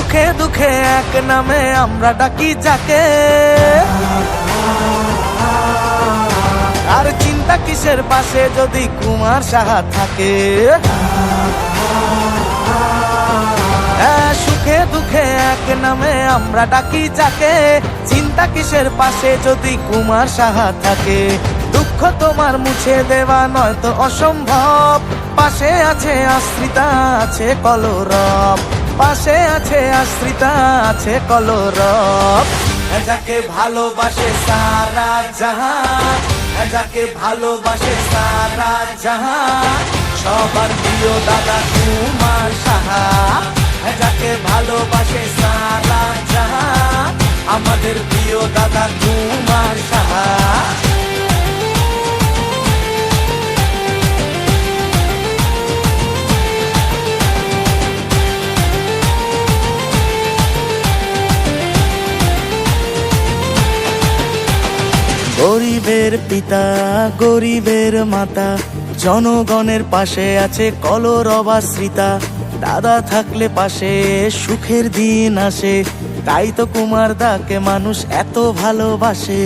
সুখে দুঃখে এক নামে আমরা ডাকি যাকে, আর চিন্তা কিসের পাশে যদি কুমার সাহা থাকে। সুখে দুঃখে এক নামে আমরা ডাকি যাকে, চিন্তা কিসের পাশে যদি কুমার সাহা থাকে। দুঃখ তোমার মুছে দেওয়া নয় তো অসম্ভব, পাশে আছে আশ্রিতা আছে কলরব, পাশে আছে আশ্রিতা আছে কলরব। যাকে ভালোবাসে সারা জাহান, যাকে ভালোবাসে সারা জাহান, সবার প্রিয় দাদা কুমার সাহা। যাকে ভালোবাসে সারা জাহান, আমাদের প্রিয় দাদা কুমার সাহা। গরিবের পিতা গরিবের মাতা, জনগণের পাশে আছে কলরব আশ্রিতা। দাদা থাকলে পাশে সুখের দিন আসে, তাই তো কুমার দাকে মানুষ এত ভালোবাসে।